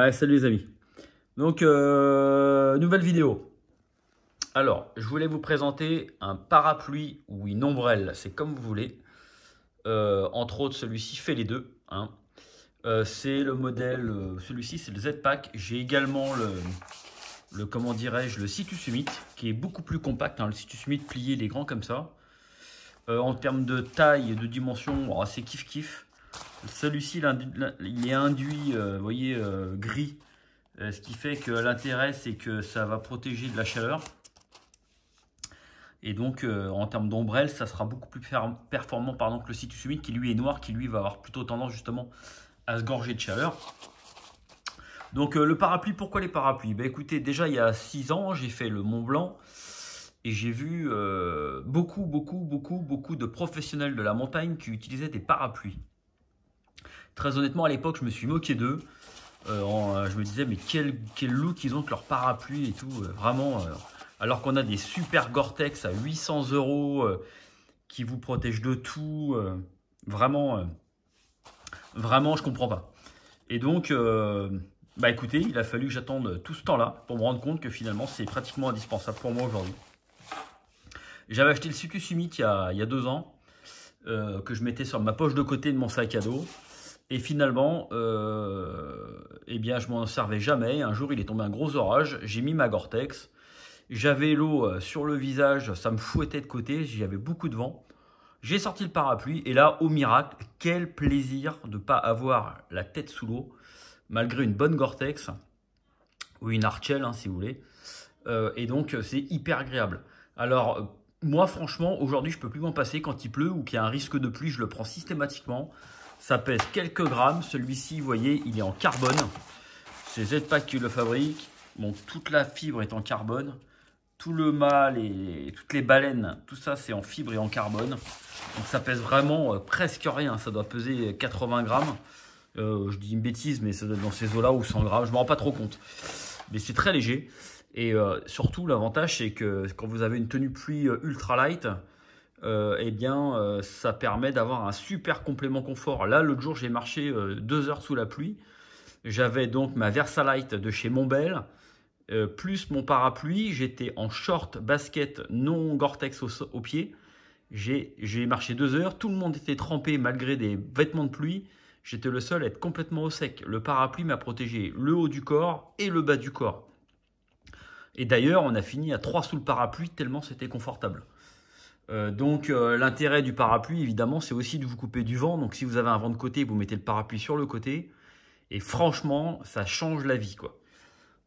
Ouais, salut les amis. Donc, nouvelle vidéo. Alors, je voulais vous présenter un parapluie ou une ombrelle, c'est comme vous voulez. Entre autres, celui-ci fait les deux, hein. C'est le modèle, celui-ci c'est le Z-Pack. J'ai également comment dirais-je, le Situs Summit, qui est beaucoup plus compact, hein. Le Situs Summit plié, il est grand comme ça. En termes de taille et de dimension, oh, c'est kiff-kiff. Celui-ci, il est induit, vous voyez, gris. Ce qui fait que l'intérêt, c'est que ça va protéger de la chaleur. Et donc, en termes d'ombrelle, ça sera beaucoup plus performant que le Situs Summit, qui lui est noir, qui lui va avoir plutôt tendance justement à se gorger de chaleur. Donc, le parapluie, pourquoi les parapluies? Ben, écoutez, déjà, il y a 6 ans, j'ai fait le Mont Blanc. Et j'ai vu beaucoup de professionnels de la montagne qui utilisaient des parapluies. Très honnêtement, à l'époque, je me suis moqué d'eux. Je me disais, mais quel look ils ont que leur parapluie et tout. Vraiment, alors qu'on a des super Gore-Tex à 800 € qui vous protègent de tout. Vraiment, je comprends pas. Et donc, bah écoutez, il a fallu que j'attende tout ce temps-là pour me rendre compte que finalement, c'est pratiquement indispensable pour moi aujourd'hui. J'avais acheté le Situs Summit il y a 2 ans, que je mettais sur ma poche de côté de mon sac à dos. Et finalement, eh bien, je m'en servais jamais. Un jour, il est tombé un gros orage. J'ai mis ma Gore-Tex. J'avais l'eau sur le visage. Ça me fouettait de côté. J'avais beaucoup de vent. J'ai sorti le parapluie. Et là, au miracle, quel plaisir de ne pas avoir la tête sous l'eau, malgré une bonne Gore-Tex. Ou une Archel, hein, si vous voulez. Et donc, c'est hyper agréable. Alors, moi, franchement, aujourd'hui, je ne peux plus m'en passer. Quand il pleut ou qu'il y a un risque de pluie, je le prends systématiquement. Ça pèse quelques grammes. Celui-ci, vous voyez, il est en carbone. C'est Z-Pack qui le fabrique. Bon, toute la fibre est en carbone. Tout le mât et toutes les baleines, tout ça, c'est en fibre et en carbone. Donc, ça pèse vraiment presque rien. Ça doit peser 80 grammes. Je dis une bêtise, mais ça doit être dans ces eaux-là ou 100 grammes. Je ne me rends pas trop compte. Mais c'est très léger. Et surtout, l'avantage, c'est que quand vous avez une tenue pluie ultra light, eh bien, ça permet d'avoir un super complément confort. Là, l'autre jour, j'ai marché 2 heures sous la pluie. J'avais donc ma Versalite de chez Montbel, plus mon parapluie. J'étais en short, basket, non Gore-Tex au pied. J'ai marché 2 heures. Tout le monde était trempé malgré des vêtements de pluie. J'étais le seul à être complètement au sec. Le parapluie m'a protégé le haut du corps et le bas du corps. Et d'ailleurs, on a fini à 3 sous le parapluie tellement c'était confortable. Donc l'intérêt du parapluie, évidemment, c'est aussi de vous couper du vent. Donc si vous avez un vent de côté, vous mettez le parapluie sur le côté. Et franchement, ça change la vie, quoi.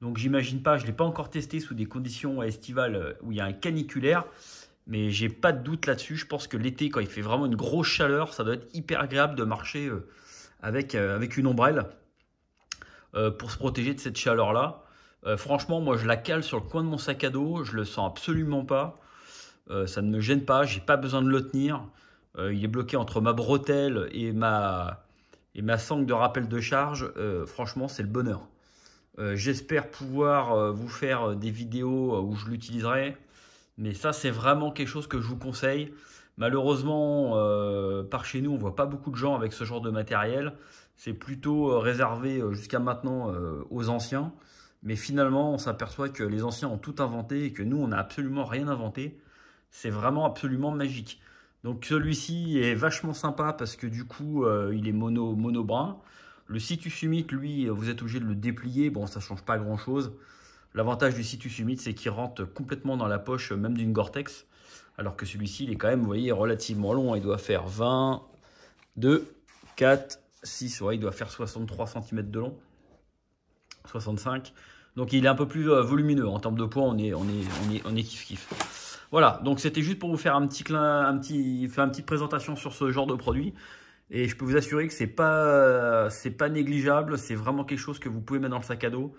Donc j'imagine pas, je ne l'ai pas encore testé sous des conditions estivales où il y a un caniculaire. Mais j'ai pas de doute là-dessus. Je pense que l'été, quand il fait vraiment une grosse chaleur, ça doit être hyper agréable de marcher avec une ombrelle pour se protéger de cette chaleur-là. Franchement, moi, je la cale sur le coin de mon sac à dos. Je le sens absolument pas. Ça ne me gêne pas. J'ai pas besoin de le tenir. Il est bloqué entre ma bretelle et ma sangle de rappel de charge. Franchement, c'est le bonheur. J'espère pouvoir vous faire des vidéos où je l'utiliserai. Mais ça, c'est vraiment quelque chose que je vous conseille. Malheureusement, par chez nous, on ne voit pas beaucoup de gens avec ce genre de matériel. C'est plutôt réservé jusqu'à maintenant aux anciens. Mais finalement, on s'aperçoit que les anciens ont tout inventé et que nous, on n'a absolument rien inventé. C'est vraiment absolument magique. Donc celui-ci est vachement sympa parce que du coup, il est mono brun. Le Situs Summit, lui, vous êtes obligé de le déplier. Bon, ça ne change pas grand-chose. L'avantage du Situs Summit, c'est qu'il rentre complètement dans la poche, même d'une Gore-Tex. Alors que celui-ci, il est quand même, vous voyez, relativement long. Il doit faire 20, 2, 4, 6. Ouais, il doit faire 63 cm de long. 65. Donc il est un peu plus volumineux. En termes de poids, on est kiff-kiff. Voilà, donc c'était juste pour vous faire une petite présentation sur ce genre de produit. Et je peux vous assurer que c'est pas négligeable. C'est vraiment quelque chose que vous pouvez mettre dans le sac à dos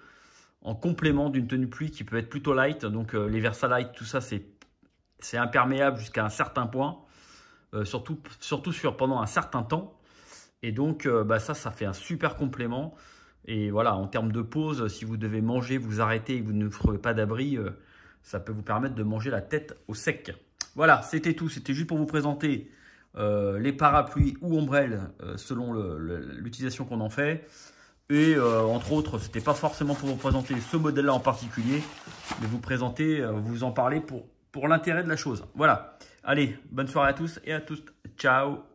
en complément d'une tenue pluie qui peut être plutôt light. Donc les Versalite, tout ça, c'est imperméable jusqu'à un certain point. Surtout pendant un certain temps. Et donc ça fait un super complément. Et voilà, en termes de pause, si vous devez manger, vous arrêtez et que vous ne trouvez pas d'abri, ça peut vous permettre de manger la tête au sec. Voilà, c'était tout. C'était juste pour vous présenter les parapluies ou ombrelles selon l'utilisation qu'on en fait. Et entre autres, c'était pas forcément pour vous présenter ce modèle-là en particulier, mais vous présenter, vous en parler pour l'intérêt de la chose. Voilà. Allez, bonne soirée à tous et à toutes. Ciao.